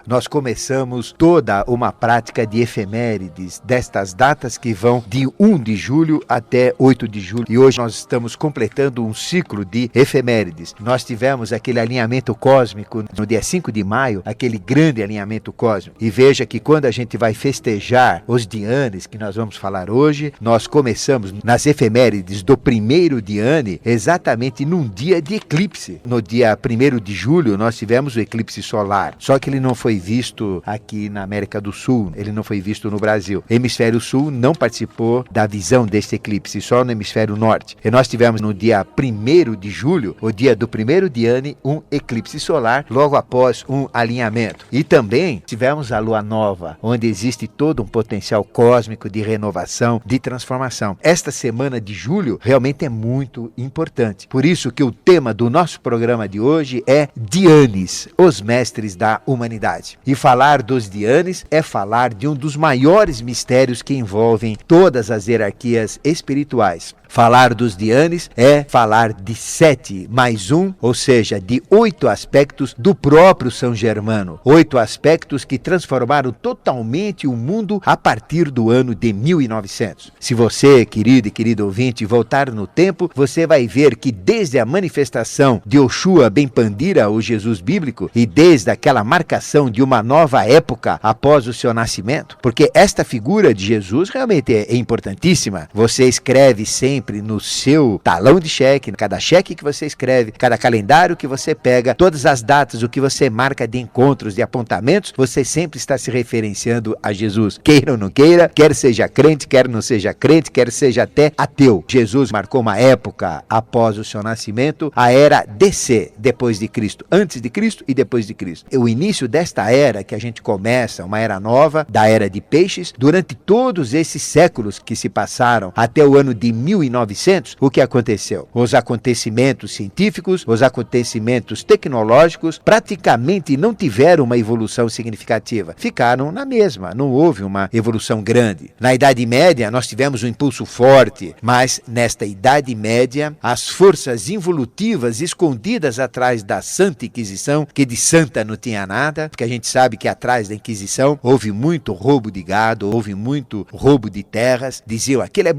nós começamos toda uma prática de efemérides, destas datas que vão de 1 de julho até 8 de julho. E hoje nós estamos completando um ciclo de efemérides. Nós tivemos aquele alinhamento cósmico no dia 5 de maio, aquele grande alinhamento cósmico. E veja que quando a gente vai festejar os Dianes, que nós vamos falar hoje, nós começamos nas efemérides do primeiro Diane, exatamente num dia de eclipse. No dia 1º de julho, nós tivemos o eclipse solar. Só que ele não foi visto aqui na América do Sul, ele não foi visto no Brasil. O hemisfério sul não participou da visão deste eclipse, só no hemisfério norte. E nós tivemos no dia 1º de julho, o dia do primeiro Diane, um eclipse solar, logo após um alinhamento. E também tivemos a lua nova, onde existe todo um potencial cósmico de renovação, de transformação. Esta semana de julho realmente é muito importante. Por isso que o tema do nosso programa de hoje é Dianes, os mestres da humanidade. E falar dos Dianes é falar de um dos maiores mistérios que envolvem todas as hierarquias espirituais. Falar dos Dianes é falar de 7 mais 1, ou seja, de 8 aspectos do próprio São Germano. 8 aspectos que transformaram totalmente o mundo a partir do ano de 1900. Se você, querido e querido ouvinte, voltar no tempo, você vai ver que desde a manifestação de Oxua Ben Pandira, o Jesus bíblico, e desde aquela marcação de uma nova época após o seu nascimento, porque esta figura de Jesus realmente é importantíssima. Você escreve sempre no seu talão de cheque, cada cheque que você escreve, cada calendário que você pega, todas as datas, o que você marca de encontros, de apontamentos, você sempre está se referenciando a Jesus. Queira ou não queira, quer seja crente, quer não seja crente, quer seja até ateu. Jesus marcou uma época após o seu nascimento, a era DC, depois de Cristo, antes de Cristo e depois de Cristo. O início desta era que a gente começa, uma era nova, da era de peixes, durante todos esses séculos que se passaram até o ano de 1900, o que aconteceu? Os acontecimentos científicos, os acontecimentos tecnológicos praticamente não tiveram uma evolução significativa. Ficaram na mesma, não houve uma evolução grande. Na Idade Média nós tivemos um impulso forte, mas nesta Idade Média as forças involutivas escondidas atrás da Santa Inquisição, que de santa não tinha nada, porque a gente sabe que atrás da Inquisição houve muito roubo de gado, houve muito roubo de terras, diziam aquela é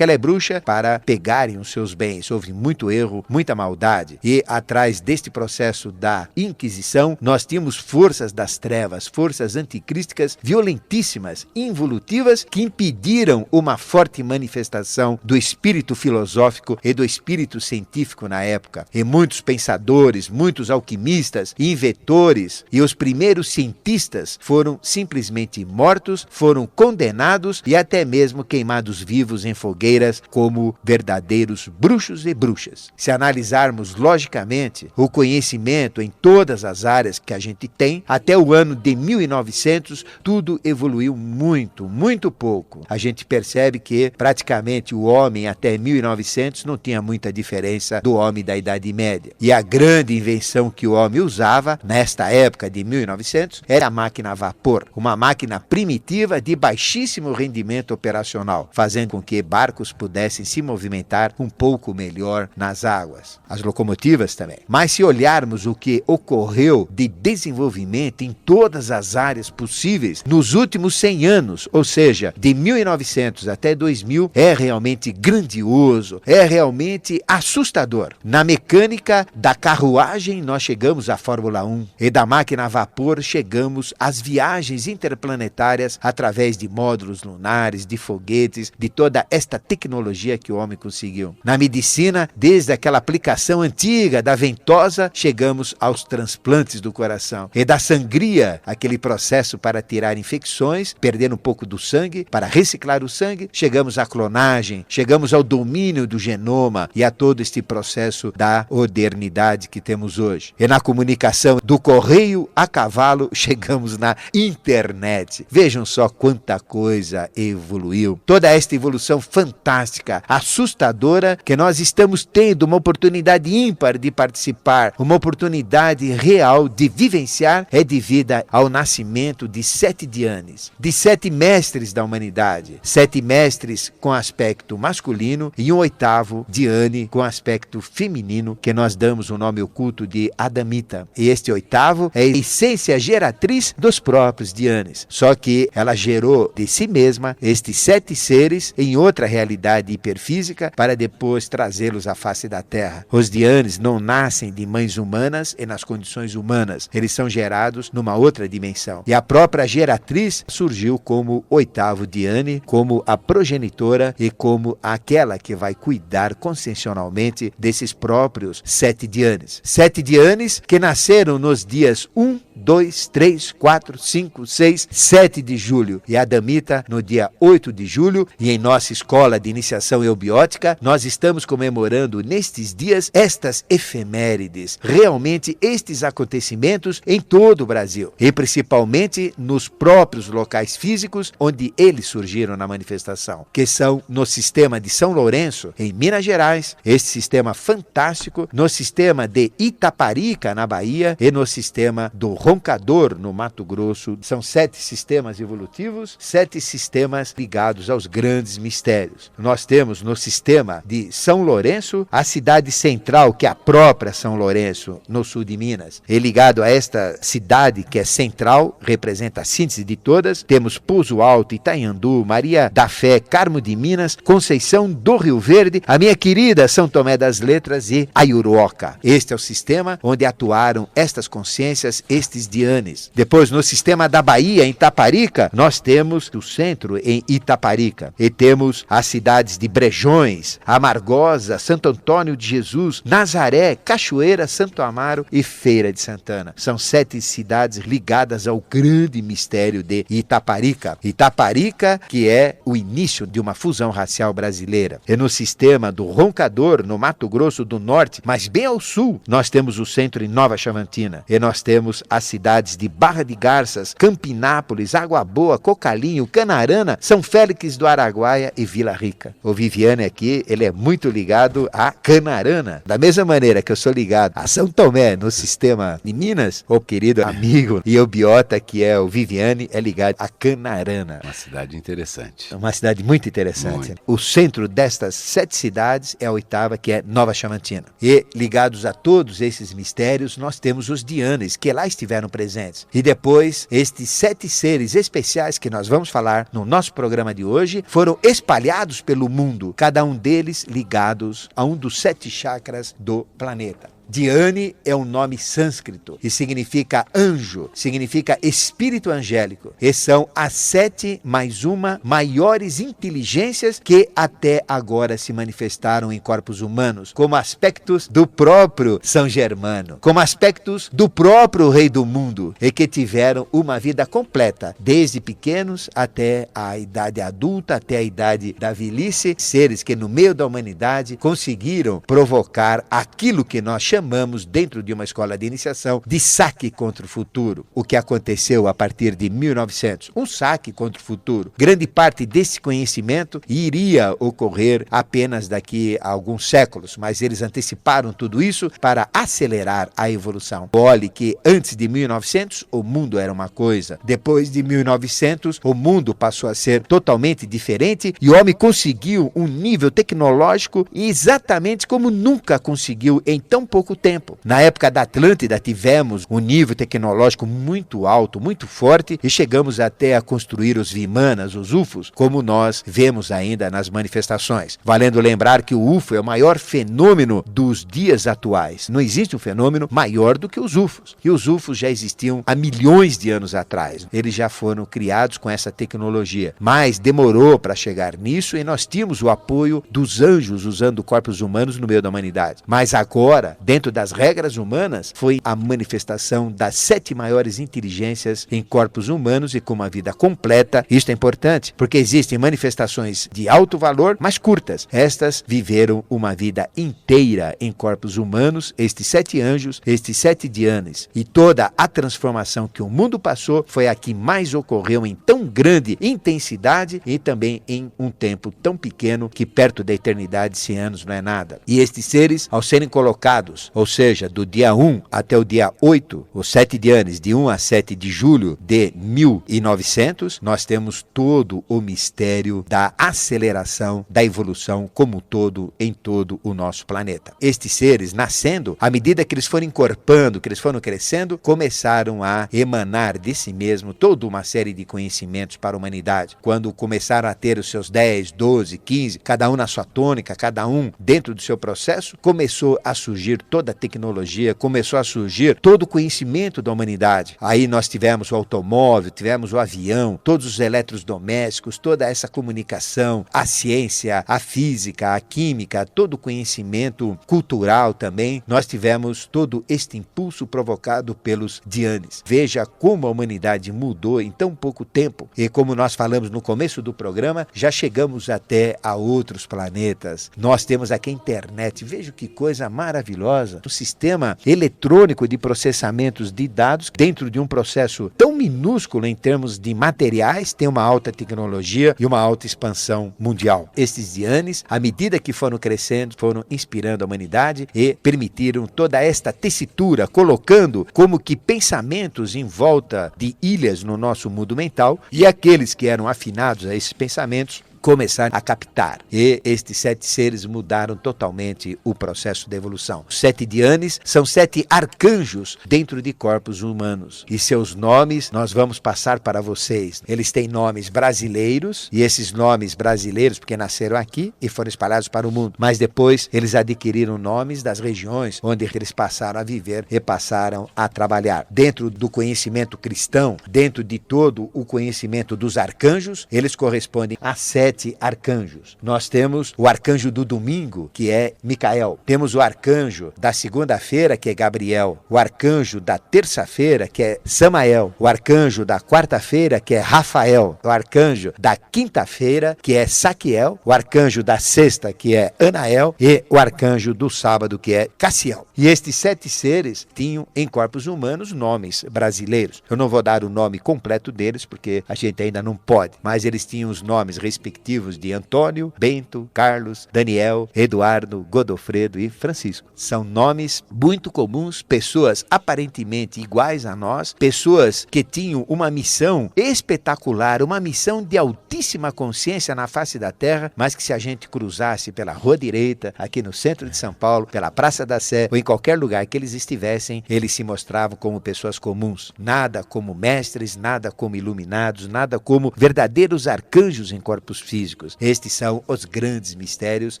bruxa, para pegarem os seus bens. Houve muito erro, muita maldade. E atrás deste processo da Inquisição, nós tínhamos forças das trevas, forças anticrísticas violentíssimas, involutivas, que impediram uma forte manifestação do espírito filosófico e do espírito científico na época. E muitos pensadores, muitos alquimistas, inventores e os primeiros cientistas foram simplesmente mortos, foram condenados e até mesmo queimados vivos em fogueiras como verdadeiros bruxos e bruxas. Se analisarmos logicamente o conhecimento em todas as áreas que a gente tem, até o ano de 1900, tudo evoluiu muito, muito pouco. A gente percebe que praticamente o homem até 1900 não tinha muita diferença do homem da Idade Média. E a grande invenção que o homem usava nesta época de 1900 era a máquina a vapor, uma máquina primitiva de baixíssimo rendimento operacional, fazendo com que barcos pudessem se movimentar um pouco melhor nas águas. As locomotivas também. Mas se olharmos o que ocorreu de desenvolvimento em todas as áreas possíveis nos últimos 100 anos, ou seja, de 1900 até 2000, é realmente grandioso, é realmente assustador. Na mecânica da carruagem, nós chegamos à Fórmula 1 e da máquina a vapor chegamos às viagens interplanetárias através de módulos lunares, de foguetes, de toda esta tecnologia que o homem conseguiu. Na medicina, desde aquela aplicação antiga da ventosa, chegamos aos transplantes do coração. E da sangria, aquele processo para tirar infecções, perdendo um pouco do sangue, para reciclar o sangue, chegamos à clonagem, chegamos ao domínio do genoma e a todo este processo da modernidade que temos hoje. E na comunicação do correio a cavalo, chegamos na internet. Vejam só quanta coisa evoluiu. Toda esta evolução fantástica, assustadora, que nós estamos tendo uma oportunidade ímpar de participar, uma oportunidade real de vivenciar, é devida ao nascimento de 7 Dianes, de 7 mestres da humanidade, 7 mestres com aspecto masculino e um 8º Diane com aspecto feminino, que nós damos o nome oculto de Adamita. E este 8º é a essência tornou-se a geratriz dos próprios Dhyanis. Só que ela gerou de si mesma estes 7 seres em outra realidade hiperfísica para depois trazê-los à face da Terra. Os Dhyanis não nascem de mães humanas e nas condições humanas. Eles são gerados numa outra dimensão. E a própria geratriz surgiu como 8º Dhyani, como a progenitora e como aquela que vai cuidar consciencialmente desses próprios 7 Dhyanis. 7 Dhyanis que nasceram nos dias 1, 2, 3, 4, 5, 6, 7 de julho e a Damita no dia 8 de julho, e em nossa escola de iniciação eubiótica nós estamos comemorando nestes dias estas efemérides, realmente estes acontecimentos em todo o Brasil e principalmente nos próprios locais físicos onde eles surgiram na manifestação, que são no sistema de São Lourenço, em Minas Gerais, este sistema fantástico, no sistema de Itaparica, na Bahia, e no sistema do Roncador, no Mato Grosso. São 7 sistemas evolutivos, 7 sistemas ligados aos grandes mistérios. Nós temos no sistema de São Lourenço a cidade central, que é a própria São Lourenço, no sul de Minas. E ligado a esta cidade que é central, representa a síntese de todas, temos Pouso Alto, Itanhandu, Maria da Fé, Carmo de Minas, Conceição do Rio Verde, a minha querida São Tomé das Letras e Ayuruoca. Este é o sistema onde atuaram estas consciências, estes Dhyanis. Depois, no sistema da Bahia, em Itaparica, nós temos o centro em Itaparica. E temos as cidades de Brejões, Amargosa, Santo Antônio de Jesus, Nazaré, Cachoeira, Santo Amaro e Feira de Santana. São 7 cidades ligadas ao grande mistério de Itaparica. Itaparica, que é o início de uma fusão racial brasileira. E no sistema do Roncador, no Mato Grosso do Norte, mas bem ao sul, nós temos o centro em Nova Chavantina. E nós temos as cidades de Barra de Garças, Campinápolis, Água Boa, Cocalinho, Canarana, São Félix do Araguaia e Vila Rica. O Viviane aqui, ele é muito ligado a Canarana. Da mesma maneira que eu sou ligado a São Tomé, no sistema de Minas, o querido amigo e eubiota que é o Viviane, é ligado a Canarana. Uma cidade interessante. Uma cidade muito interessante. Muito. O centro destas 7 cidades é a 8ª, que é Nova Chavantina. E ligados a todos esses mistérios, nós temos os Dhyanis, que lá estiveram presentes. E depois, estes 7 seres especiais que nós vamos falar no nosso programa de hoje, foram espalhados pelo mundo, cada um deles ligados a um dos 7 chakras do planeta. Dhyani é um nome sânscrito e significa anjo, significa espírito angélico. E são as 7 mais uma maiores inteligências que até agora se manifestaram em corpos humanos, como aspectos do próprio São Germano, como aspectos do próprio Rei do Mundo, e que tiveram uma vida completa, desde pequenos até a idade adulta, até a idade da velhice, seres que no meio da humanidade conseguiram provocar aquilo que nós chamamos dentro de uma escola de iniciação de saque contra o futuro. O que aconteceu a partir de 1900? Um saque contra o futuro. Grande parte desse conhecimento iria ocorrer apenas daqui a alguns séculos, mas eles anteciparam tudo isso para acelerar a evolução. Olhe que antes de 1900 o mundo era uma coisa. Depois de 1900 o mundo passou a ser totalmente diferente e o homem conseguiu um nível tecnológico exatamente como nunca conseguiu em tão pouco tempo. Na época da Atlântida tivemos um nível tecnológico muito alto, muito forte, e chegamos até a construir os Vimanas, os UFOs, como nós vemos ainda nas manifestações. Valendo lembrar que o UFO é o maior fenômeno dos dias atuais. Não existe um fenômeno maior do que os UFOs. E os UFOs já existiam há milhões de anos atrás. Eles já foram criados com essa tecnologia. Mas demorou para chegar nisso e nós tínhamos o apoio dos anjos usando corpos humanos no meio da humanidade. Mas agora, dentro das regras humanas, foi a manifestação das 7 maiores inteligências em corpos humanos e com uma vida completa. Isto é importante, porque existem manifestações de alto valor, mas curtas. Estas viveram uma vida inteira em corpos humanos, estes 7 anjos, estes 7 Dhyanis. E toda a transformação que o mundo passou foi a que mais ocorreu em tão grande intensidade e também em um tempo tão pequeno que perto da eternidade 100 anos não é nada. E estes seres, ao serem colocados anos, ou seja, do dia 1 até o dia 8, os 7 Dhyanis, de 1 a 7 de julho de 1900, nós temos todo o mistério da aceleração da evolução como um todo em todo o nosso planeta. Estes seres, nascendo, à medida que eles foram encorpando, que eles foram crescendo, começaram a emanar de si mesmo toda uma série de conhecimentos para a humanidade. Quando começaram a ter os seus 10, 12, 15, cada um na sua tônica, cada um dentro do seu processo, começou a surgir toda a tecnologia, começou a surgir todo o conhecimento da humanidade. Aí nós tivemos o automóvel, tivemos o avião, todos os eletrodomésticos, toda essa comunicação, a ciência, a física, a química, todo o conhecimento cultural também. Nós tivemos todo este impulso provocado pelos Dhyanis. Veja como a humanidade mudou em tão pouco tempo. E como nós falamos no começo do programa, já chegamos até a outros planetas. Nós temos aqui a internet. Veja que coisa maravilhosa. Um sistema eletrônico de processamentos de dados dentro de um processo tão minúsculo em termos de materiais, tem uma alta tecnologia e uma alta expansão mundial. Estes Dhyanis, à medida que foram crescendo, foram inspirando a humanidade e permitiram toda esta tessitura, colocando como que pensamentos em volta de ilhas no nosso mundo mental, e aqueles que eram afinados a esses pensamentos começaram a captar. E estes 7 seres mudaram totalmente o processo da evolução. Os 7 Dhyanis são 7 arcanjos dentro de corpos humanos. E seus nomes nós vamos passar para vocês. Eles têm nomes brasileiros, e esses nomes brasileiros, porque nasceram aqui e foram espalhados para o mundo. Mas depois eles adquiriram nomes das regiões onde eles passaram a viver e passaram a trabalhar. Dentro do conhecimento cristão, dentro de todo o conhecimento dos arcanjos, eles correspondem a 7 arcanjos. Nós temos o arcanjo do domingo, que é Micael. Temos o arcanjo da segunda-feira, que é Gabriel. O arcanjo da terça-feira, que é Samael. O arcanjo da quarta-feira, que é Rafael. O arcanjo da quinta-feira, que é Saquiel. O arcanjo da sexta, que é Anael. E o arcanjo do sábado, que é Cassiel. E estes 7 seres tinham em corpos humanos nomes brasileiros. Eu não vou dar o nome completo deles, porque a gente ainda não pode, mas eles tinham os nomes respectivos de Antônio, Bento, Carlos, Daniel, Eduardo, Godofredo e Francisco. São nomes muito comuns, pessoas aparentemente iguais a nós, pessoas que tinham uma missão espetacular, uma missão de altíssima consciência na face da Terra, mas que se a gente cruzasse pela Rua Direita, aqui no centro de São Paulo, pela Praça da Sé, ou em qualquer lugar que eles estivessem, eles se mostravam como pessoas comuns. Nada como mestres, nada como iluminados, nada como verdadeiros arcanjos em corpos físicos. Estes são os grandes mistérios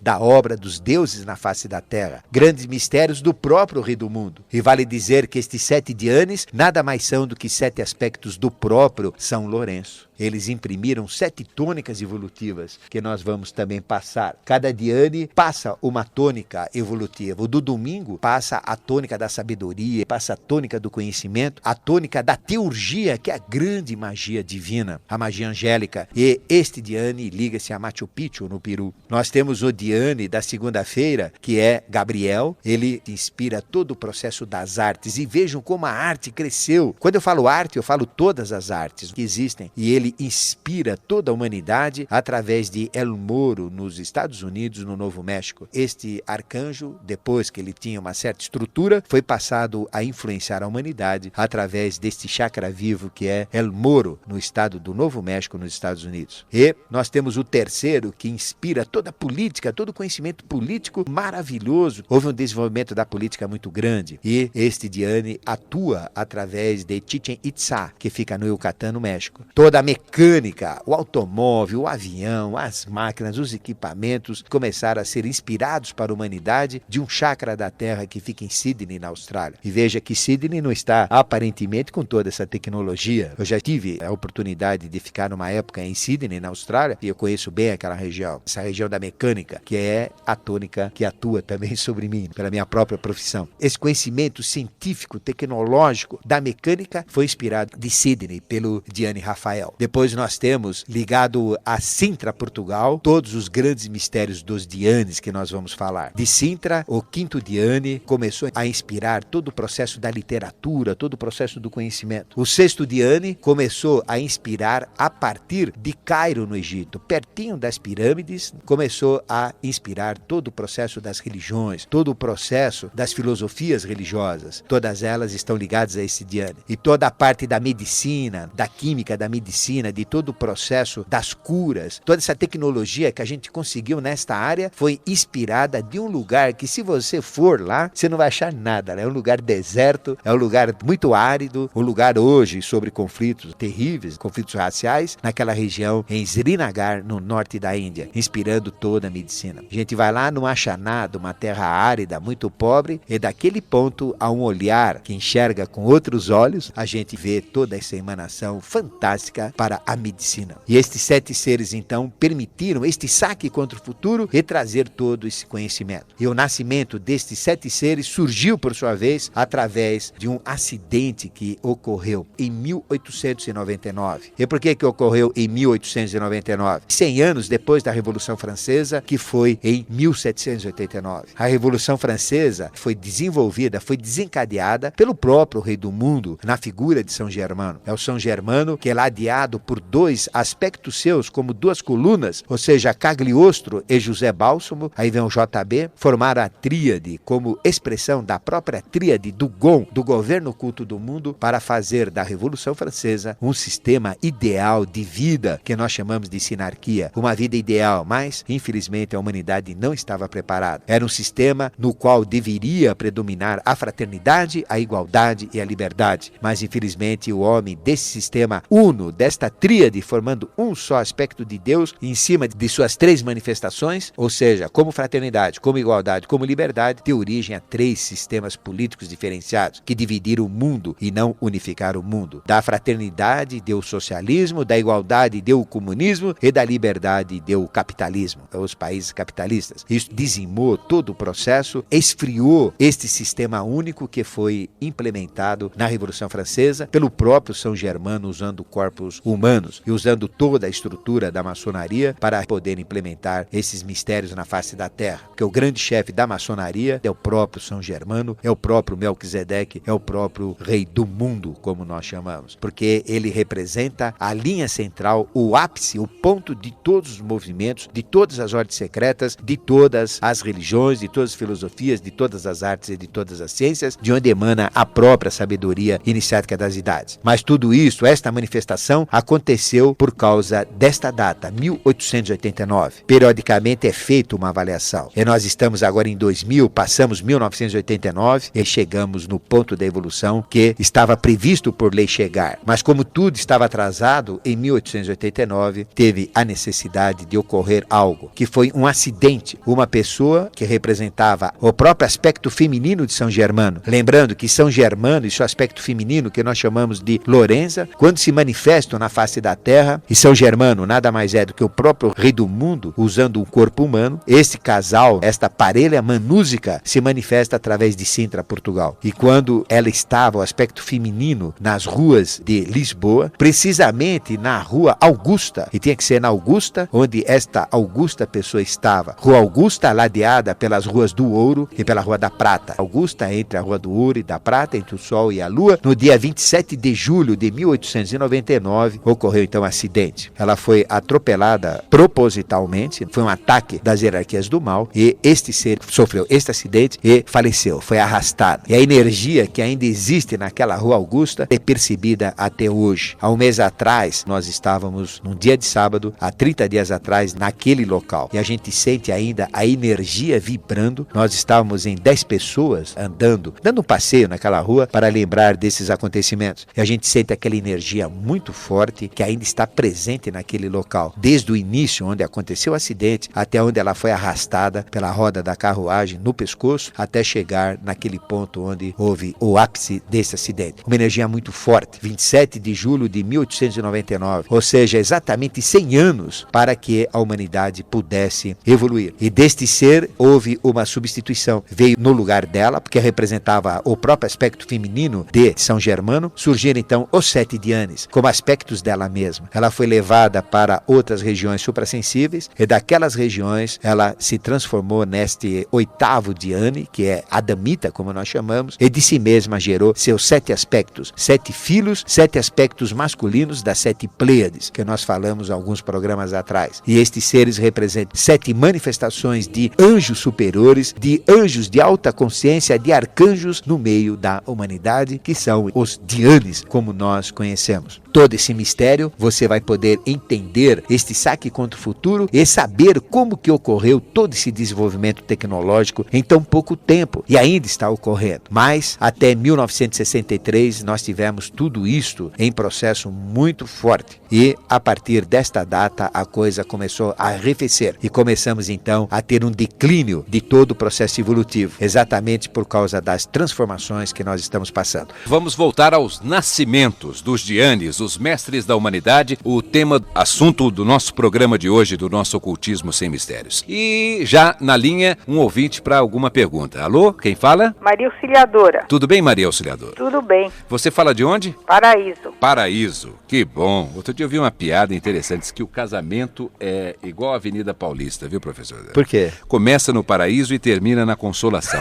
da obra dos deuses na face da Terra. Grandes mistérios do próprio Rei do Mundo. E vale dizer que estes 7 Dhyanis nada mais são do que 7 aspectos do próprio São Lourenço. Eles imprimiram 7 tônicas evolutivas que nós vamos também passar. Cada Dhyani passa uma tônica evolutiva. O do domingo passa a tônica da sabedoria, passa a tônica do conhecimento, a tônica da teurgia, que é a grande magia divina, a magia angélica. E este Dhyani liga-se a Machu Picchu, no Peru. Nós temos o Dhyani da segunda-feira, que é Gabriel. Ele inspira todo o processo das artes. E vejam como a arte cresceu. Quando eu falo arte, eu falo todas as artes que existem. E ele inspira toda a humanidade através de El Moro, nos Estados Unidos, no Novo México. Este arcanjo, depois que ele tinha uma certa estrutura, foi passado a influenciar a humanidade através deste chakra vivo que é El Moro, no estado do Novo México, nos Estados Unidos. E nós temos o terceiro, que inspira toda a política, todo o conhecimento político maravilhoso. Houve um desenvolvimento da política muito grande. E este Dhyani atua através de Chichen Itzá, que fica no Yucatán, no México. Toda a mecânica, o automóvel, o avião, as máquinas, os equipamentos começaram a ser inspirados para a humanidade de um chakra da Terra que fica em Sydney, na Austrália. E veja que Sydney não está aparentemente com toda essa tecnologia. Eu já tive a oportunidade de ficar numa época em Sydney, na Austrália, e eu conheço bem aquela região, essa região da mecânica, que é a tônica que atua também sobre mim, pela minha própria profissão. Esse conhecimento científico, tecnológico da mecânica foi inspirado de Sydney pelo Dhyani Rafael. Depois nós temos, ligado a Sintra, Portugal, todos os grandes mistérios dos Dhyanis que nós vamos falar. De Sintra, o quinto Dhyani começou a inspirar todo o processo da literatura, todo o processo do conhecimento. O sexto Dhyani começou a inspirar a partir de Cairo, no Egito. pertinho das pirâmides, começou a inspirar todo o processo das religiões, todo o processo das filosofias religiosas. Todas elas estão ligadas a esse Dhyana. E toda a parte da medicina, da química da medicina, de todo o processo das curas, toda essa tecnologia que a gente conseguiu nesta área foi inspirada de um lugar que, se você for lá, você não vai achar nada, né? É um lugar deserto, é um lugar muito árido, um lugar hoje sobre conflitos terríveis, conflitos raciais, naquela região em Srinagar, no norte da Índia, inspirando toda a medicina. A gente vai lá, não acha nada, uma terra árida, muito pobre, e daquele ponto, a um olhar que enxerga com outros olhos, a gente vê toda essa emanação fantástica para a medicina. E estes 7 seres, então, permitiram este saque contra o futuro e trazer todo esse conhecimento. E o nascimento destes 7 seres surgiu, por sua vez, através de um acidente que ocorreu em 1899. E por que ocorreu em 1899? 100 anos depois da Revolução Francesa, que foi em 1789. A Revolução Francesa foi desenvolvida, foi desencadeada pelo próprio Rei do Mundo, na figura de São Germano. É o São Germano que é ladeado por 2 aspectos seus, como 2 colunas, ou seja, Cagliostro e José Bálsamo, aí vem o JB, formaram a tríade como expressão da própria tríade do GOM, do governo oculto do mundo, para fazer da Revolução Francesa um sistema ideal de vida, que nós chamamos de sinarquia, uma vida ideal, mas infelizmente a humanidade não estava preparada. Era um sistema no qual deveria predominar a fraternidade, a igualdade e a liberdade, mas infelizmente o homem desse sistema uno, desta tríade, formando um só aspecto de Deus, em cima de suas 3 manifestações, ou seja, como fraternidade, como igualdade, como liberdade, deu origem a 3 sistemas políticos diferenciados, que dividiram o mundo e não unificaram o mundo. Da fraternidade deu o socialismo, da igualdade deu o comunismo e da liberdade deu o capitalismo, os países capitalistas. Isso dizimou todo o processo, esfriou este sistema único que foi implementado na Revolução Francesa pelo próprio São Germano, usando corpos humanos e usando toda a estrutura da maçonaria para poder implementar esses mistérios na face da terra. Porque o grande chefe da maçonaria é o próprio São Germano, é o próprio Melquisedeque, é o próprio Rei do Mundo, como nós chamamos, porque ele representa a linha central, o ápice, o ponto de todos os movimentos, de todas as ordens secretas, de todas as religiões, de todas as filosofias, de todas as artes e de todas as ciências, de onde emana a própria sabedoria iniciática das idades. Mas tudo isso, esta manifestação, aconteceu por causa desta data, 1889. Periodicamente é feita uma avaliação. E nós estamos agora em 2000, passamos 1989 e chegamos no ponto da evolução que estava previsto por lei chegar. Mas como tudo estava atrasado, em 1889 teve a necessidade de ocorrer algo, que foi um acidente. Uma pessoa que representava o próprio aspecto feminino de São Germano. Lembrando que São Germano e seu aspecto feminino, que nós chamamos de Lorenza, quando se manifestam na face da terra, e São Germano nada mais é do que o próprio Rei do Mundo, usando um corpo humano, esse casal, esta parelha manúsica, se manifesta através de Sintra, Portugal. E quando ela estava, o aspecto feminino, nas ruas de Lisboa, precisamente na Rua Augusta, e tinha que ser na Augusta, onde esta augusta pessoa estava. Rua Augusta, ladeada pelas ruas do Ouro e pela Rua da Prata. Augusta, entre a Rua do Ouro e da Prata, entre o Sol e a Lua, no dia 27 de julho de 1899, ocorreu então um acidente. Ela foi atropelada propositalmente, foi um ataque das hierarquias do mal, e este ser sofreu este acidente e faleceu, foi arrastado. E a energia que ainda existe naquela Rua Augusta é percebida até hoje. Há um mês atrás, nós estávamos num dia de sábado, há 30 dias atrás, naquele local, e a gente sente ainda a energia vibrando. Nós estávamos em 10 pessoas andando, dando um passeio naquela rua para lembrar desses acontecimentos. E a gente sente aquela energia muito forte que ainda está presente naquele local, desde o início, onde aconteceu o acidente, até onde ela foi arrastada pela roda da carruagem no pescoço, até chegar naquele ponto onde houve o ápice desse acidente. Uma energia muito forte, 27 de julho de 1899, ou seja, exatamente 100 anos para que a humanidade pudesse evoluir. E deste ser houve uma substituição, veio no lugar dela, porque representava o próprio aspecto feminino de São Germano. Surgiram então os 7 Dhyanis, como aspectos dela mesma. Ela foi levada para outras regiões suprassensíveis, e daquelas regiões ela se transformou neste 8º Dhyani, que é Adamita, como nós chamamos, e de si mesma gerou seus 7 aspectos, 7 filhos, 7 aspectos masculinos das 7 Pleiades, que nós falamos em alguns programas atrás. E estes seres representam 7 manifestações de anjos superiores, de anjos de alta consciência, de arcanjos no meio da humanidade, que são os Dhyanis, como nós conhecemos. Todo esse mistério você vai poder entender este saque contra o futuro e saber como que ocorreu todo esse desenvolvimento tecnológico em tão pouco tempo e ainda está ocorrendo. Mas até 1963 nós tivemos tudo isto em processo muito forte e a partir desta data a coisa começou a arrefecer e começamos então a ter um declínio de todo o processo evolutivo, exatamente por causa das transformações que nós estamos passando. Vamos voltar aos nascimentos dos Dhyanis, os mestres da humanidade, o tema, assunto do nosso programa de hoje, do nosso Ocultismo Sem Mistérios. E já na linha, um ouvinte para alguma pergunta. Alô, quem fala? Maria Auxiliadora. Tudo bem, Maria Auxiliadora? Tudo bem. Você fala de onde? Paraíso. Paraíso, que bom. Outro dia eu vi uma piada interessante, diz que o casamento é igual a Avenida Paulista, viu, professor? Por quê? Começa no Paraíso e termina na Consolação.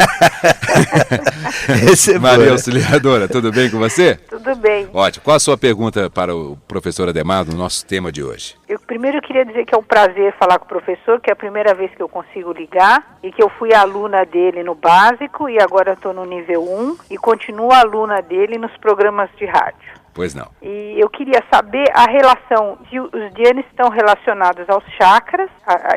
Maria Auxiliadora, tudo bem com você? Tudo bem. Ótimo. Qual a sua pergunta para o professor Ademar no nosso tema de hoje? Eu primeiro queria dizer que é um prazer falar com o professor, que é a primeira vez que eu consigo ligar e que eu fui aluna dele no básico e agora estou no nível 1 e continuo aluna dele nos programas de rádio. Pois não. E eu queria saber a relação, os Dhyanis estão relacionados aos chakras,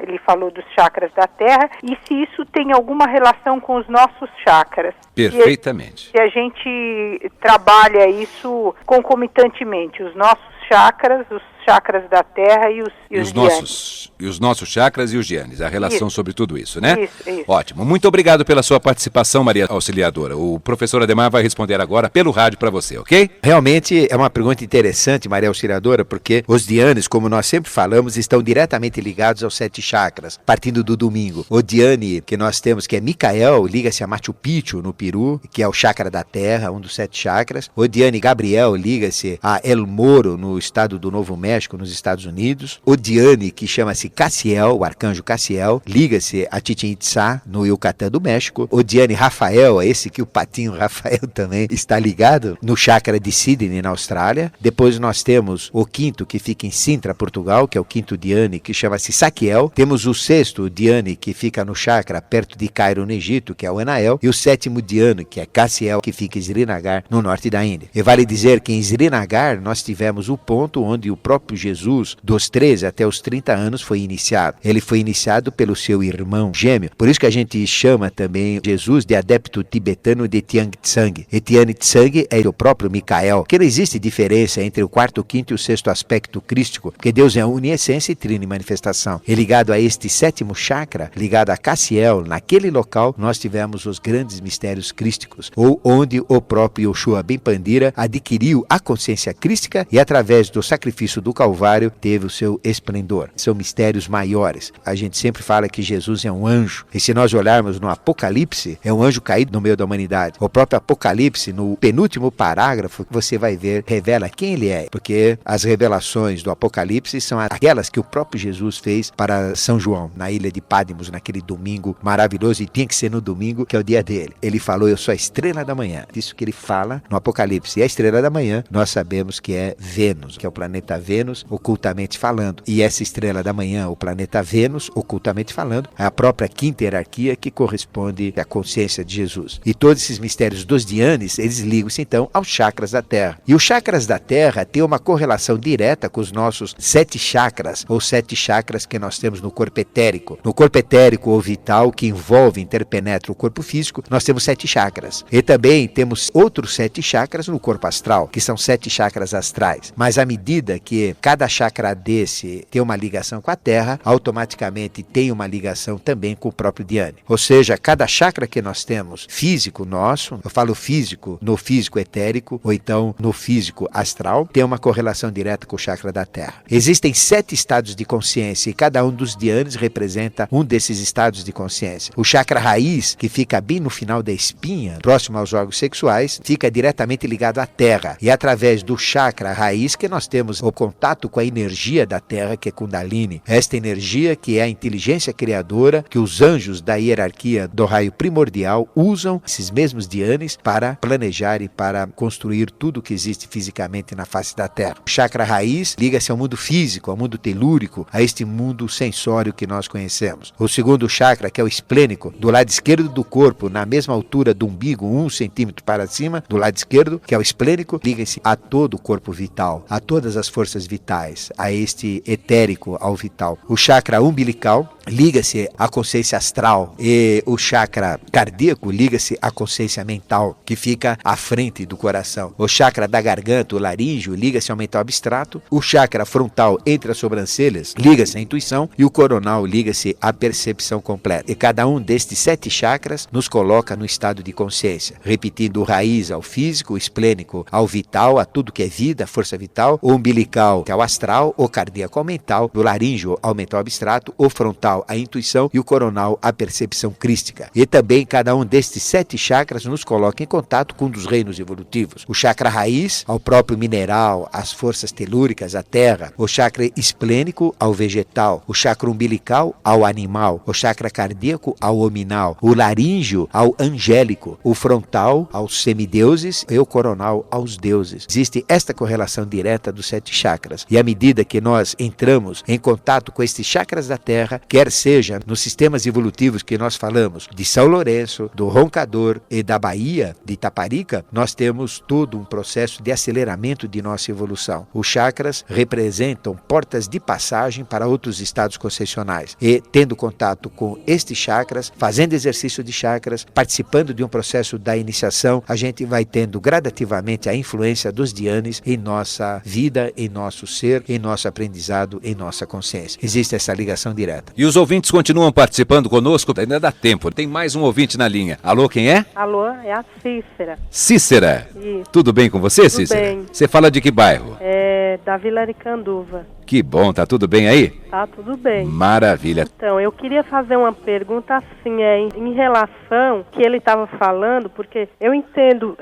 ele falou dos chakras da Terra, e se isso tem alguma relação com os nossos chakras. Perfeitamente. Se a gente trabalha isso concomitantemente, os nossos chakras, os chakras da Terra e os Dhyanis. E os nossos chakras e os Dhyanis, a relação sobre tudo isso, né? Isso. Ótimo. Muito obrigado pela sua participação, Maria Auxiliadora. O professor Ademar vai responder agora pelo rádio para você, ok? Realmente é uma pergunta interessante, Maria Auxiliadora, porque os Dhyanis, como nós sempre falamos, estão diretamente ligados aos 7 chakras, partindo do domingo. O Dhyani que nós temos, que é Micael, liga-se a Machu Picchu, no Peru, que é o chakra da Terra, um dos 7 chakras. O Dhyani Gabriel liga-se a El Moro, no estado do Novo México, nos Estados Unidos. O Dhyani, que chama-se Cassiel, o arcanjo Cassiel, liga-se a Chichén Itzá, no Yucatán do México. O Dhyani Rafael, esse que o patinho Rafael também está ligado, no chakra de Sydney, na Austrália. Depois nós temos o 5º, que fica em Sintra, Portugal, que é o 5º Dhyani, que chama-se Saquiel. Temos o 6º Dhyani, que fica no chakra perto de Cairo, no Egito, que é o Enael. E o 7º Dhyani, que é Cassiel, que fica em Srinagar, no norte da Índia. E vale dizer que em Srinagar nós tivemos o ponto onde o próprio Jesus, dos 13 até os 30 anos, foi iniciado. Ele foi iniciado pelo seu irmão gêmeo. Por isso que a gente chama também Jesus de adepto tibetano de Tian Tsang. E Tian Tsang é o próprio Micael. Que não existe diferença entre o 4º, 5º e o 6º aspecto crístico, porque Deus é uniessência e trino em manifestação. E ligado a este 7º chakra, ligado a Cassiel, naquele local, nós tivemos os grandes mistérios crísticos, ou onde o próprio Yoshua Ben Pandira adquiriu a consciência crística e através do sacrifício do Calvário teve o seu esplendor. São mistérios maiores. A gente sempre fala que Jesus é um anjo. E se nós olharmos no Apocalipse, é um anjo caído no meio da humanidade. O próprio Apocalipse, no penúltimo parágrafo, você vai ver, revela quem ele é. Porque as revelações do Apocalipse são aquelas que o próprio Jesus fez para São João, na ilha de Patmos, naquele domingo maravilhoso, e tinha que ser no domingo, que é o dia dele. Ele falou, eu sou a estrela da manhã. Isso que ele fala no Apocalipse. E a estrela da manhã, nós sabemos que é Vênus, que é o planeta Vênus, ocultamente falando. E essa estrela da manhã, o planeta Vênus, ocultamente falando, é a própria 5ª hierarquia que corresponde à consciência de Jesus. E todos esses mistérios dos Dhyanis, eles ligam-se então aos chakras da Terra. E os chakras da Terra têm uma correlação direta com os nossos 7 chakras, ou 7 chakras que nós temos no corpo etérico. No corpo etérico ou vital, que envolve e interpenetra o corpo físico, nós temos 7 chakras. E também temos outros 7 chakras no corpo astral, que são 7 chakras astrais. Mas à medida que cada chakra desse tem uma ligação com a Terra, automaticamente tem uma ligação também com o próprio Dhyani. Ou seja, cada chakra que nós temos, físico nosso, eu falo físico no físico etérico, ou então no físico astral, tem uma correlação direta com o chakra da Terra. Existem 7 estados de consciência e cada um dos Dhyanis representa um desses estados de consciência. O chakra raiz, que fica bem no final da espinha, próximo aos órgãos sexuais, fica diretamente ligado à Terra. E é através do chakra raiz que nós temos o contato contato com a energia da Terra, que é Kundalini. Esta energia que é a inteligência criadora que os anjos da hierarquia do raio primordial usam esses mesmos dhyanis para planejar e para construir tudo que existe fisicamente na face da Terra. O chakra raiz liga-se ao mundo físico, ao mundo telúrico, a este mundo sensório que nós conhecemos. O segundo chakra, que é o esplênico, do lado esquerdo do corpo, na mesma altura do umbigo, 1 centímetro para cima, do lado esquerdo, que é o esplênico, liga-se a todo o corpo vital, a todas as forças vitais, a este etérico, ao vital. O chakra umbilical liga-se à consciência astral e o chakra cardíaco liga-se à consciência mental, que fica à frente do coração. O chakra da garganta, o laríngeo, liga-se ao mental abstrato. O chakra frontal, entre as sobrancelhas, liga-se à intuição e o coronal liga-se à percepção completa. E cada um destes 7 chakras nos coloca no estado de consciência, repetindo o raiz ao físico, o esplênico ao vital, a tudo que é vida, força vital, o umbilical ao astral, o cardíaco ao mental, do laríngeo ao mental abstrato, o frontal a intuição e o coronal a percepção crística. E também cada um destes 7 chakras nos coloca em contato com um dos reinos evolutivos. O chakra raiz ao próprio mineral, às forças telúricas, à terra. O chakra esplênico ao vegetal. O chakra umbilical ao animal. O chakra cardíaco ao hominal. O laríngeo ao angélico. O frontal aos semideuses e o coronal aos deuses. Existe esta correlação direta dos 7 chakras. E à medida que nós entramos em contato com estes chakras da terra, quer seja nos sistemas evolutivos que nós falamos, de São Lourenço, do Roncador e da Bahia, de Itaparica, nós temos todo um processo de aceleramento de nossa evolução. Os chakras representam portas de passagem para outros estados conscienciais. E tendo contato com estes chakras, fazendo exercício de chakras, participando de um processo da iniciação, a gente vai tendo gradativamente a influência dos dhyanis em nossa vida, em nosso ser, em nosso aprendizado, em nossa consciência. Existe essa ligação direta. E os ouvintes continuam participando conosco, ainda dá tempo. Tem mais um ouvinte na linha. Alô, quem é? Alô, é a Cícera. Cícera. Isso. Tudo bem com você, Tudo Cícera? bem. Você fala de que bairro? É da Vila Aricanduva. Que bom, tá tudo bem aí? Tá tudo bem. Maravilha. Então, eu queria fazer uma pergunta assim, em relação que ele estava falando, porque eu entendo,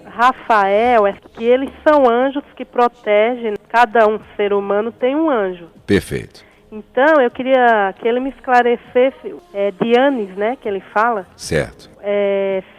Rafael, que eles são anjos que protegem, cada um ser humano tem um anjo. Perfeito. Então, eu queria que ele me esclarecesse, dhyanis, né, que ele fala, Certo.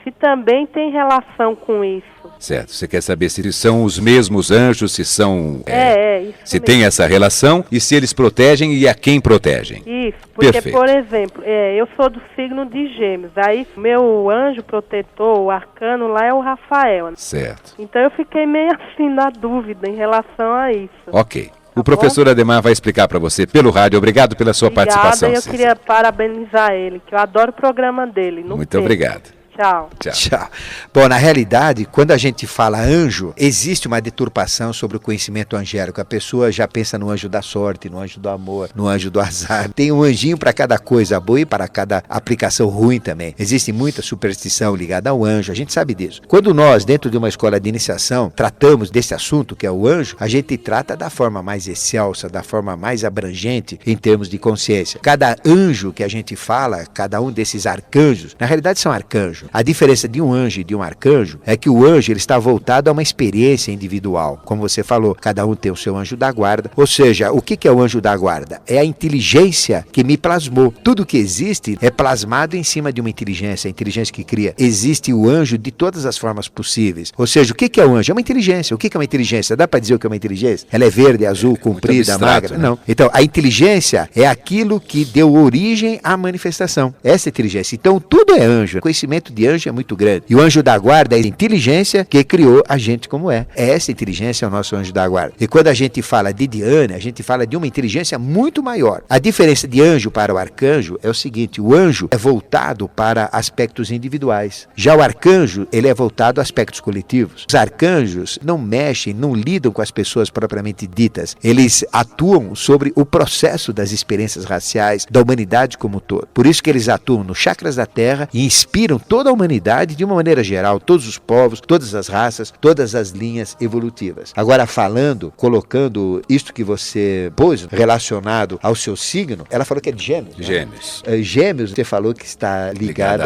se também tem relação com isso. Certo. Você quer saber se são os mesmos anjos, se são... Isso se mesmo. tem essa relação e se eles protegem e a quem protegem. Isso, porque, Perfeito. por exemplo, eu sou do signo de Gêmeos, aí meu anjo protetor, o arcano lá é o Rafael. Certo. Então eu fiquei meio assim na dúvida em relação a isso. Ok. O Tá professor bom? Ademar vai explicar para você pelo rádio. Obrigado pela sua participação. Eu Cícera. queria parabenizar ele, que eu adoro o programa dele. Não Muito perca. obrigado. Tchau. Tchau. Tchau. Bom, na realidade, quando a gente fala anjo, existe uma deturpação sobre o conhecimento angélico. A pessoa já pensa no anjo da sorte, no anjo do amor, no anjo do azar. Tem um anjinho para cada coisa boa e para cada aplicação ruim também. Existe muita superstição ligada ao anjo, a gente sabe disso. Quando nós, dentro de uma escola de iniciação, tratamos desse assunto que é o anjo, a gente trata da forma mais excelsa, da forma mais abrangente em termos de consciência. Cada anjo que a gente fala, cada um desses arcanjos, na realidade são arcanjos. A diferença de um anjo e de um arcanjo é que o anjo ele está voltado a uma experiência individual. Como você falou, cada um tem o seu anjo da guarda. Ou seja, o que é o anjo da guarda? É a inteligência que me plasmou. Tudo que existe é plasmado em cima de uma inteligência, a inteligência que cria. Existe o anjo de todas as formas possíveis. Ou seja, o que é o anjo? É uma inteligência. O que é uma inteligência? Dá para dizer o que é uma inteligência? Ela é verde, azul, comprida, abstrato, magra? né? Não. Então, a inteligência é aquilo que deu origem à manifestação. Essa é a inteligência. Então, tudo é anjo. O conhecimento de anjo é muito grande. E o anjo da guarda é a inteligência que criou a gente como é. Essa inteligência é o nosso anjo da guarda. E quando a gente fala de dhyani, a gente fala de uma inteligência muito maior. A diferença de anjo para o arcanjo é o seguinte: o anjo é voltado para aspectos individuais. Já o arcanjo, ele é voltado a aspectos coletivos. Os arcanjos não mexem, não lidam com as pessoas propriamente ditas. Eles atuam sobre o processo das experiências raciais da humanidade como um todo. Por isso que eles atuam nos chakras da terra e inspiram toda toda a humanidade, de uma maneira geral, todos os povos, todas as raças, todas as linhas evolutivas. Agora, colocando isto que você pôs relacionado ao seu signo, ela falou que é de Gêmeos. Gêmeos. Né? Gêmeos, você falou que está ligada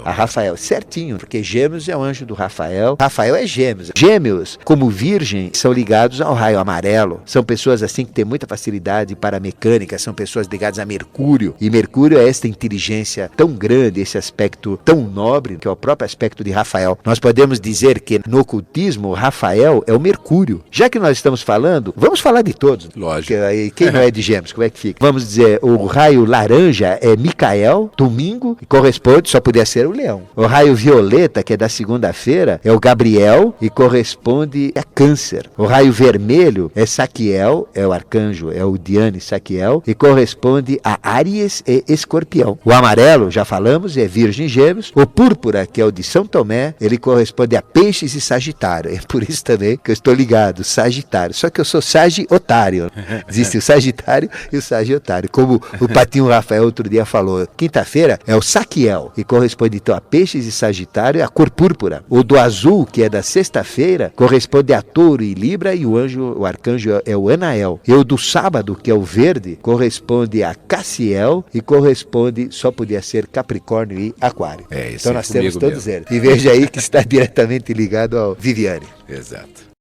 a Rafael. Certinho, porque Gêmeos é o anjo do Rafael. Rafael é Gêmeos. Gêmeos, como Virgem, são ligados ao raio amarelo. São pessoas assim que têm muita facilidade para a mecânica, são pessoas ligadas a Mercúrio. E Mercúrio é esta inteligência tão grande, esse aspecto tão nobre, que é o próprio aspecto de Rafael. Nós podemos dizer que no ocultismo, Rafael é o Mercúrio. Já que nós estamos falando, vamos falar de todos. Lógico. Quem não é de Gêmeos, como é que fica? Vamos dizer, o raio laranja é Micael, domingo, e corresponde, só podia ser o Leão. O raio violeta, que é da segunda-feira, é o Gabriel e corresponde a Câncer. O raio vermelho é Saquiel, é o arcanjo, é o Diane Saquiel, e corresponde a Áries e Escorpião. O amarelo, já falamos, é Virgem e Gêmeos. O púrpura, que é o de São Tomé, ele corresponde a Peixes e Sagitário. É por isso também que eu estou ligado, Sagitário. Só que eu sou Sagiotário. Existe o Sagitário e o Sagiotário. Como o Patinho Rafael outro dia falou, quinta-feira é o Saquiel, e corresponde então a Peixes e Sagitário, a cor púrpura. O do azul, que é da sexta-feira, corresponde a Touro e Libra, e o arcanjo é o Anael. E o do sábado, que é o verde, corresponde a Cassiel, e corresponde, só podia ser Capricórnio e Aquário. Isso então nós temos todos mesmo. eles. E veja aí que está diretamente ligado ao Viviane. Exato.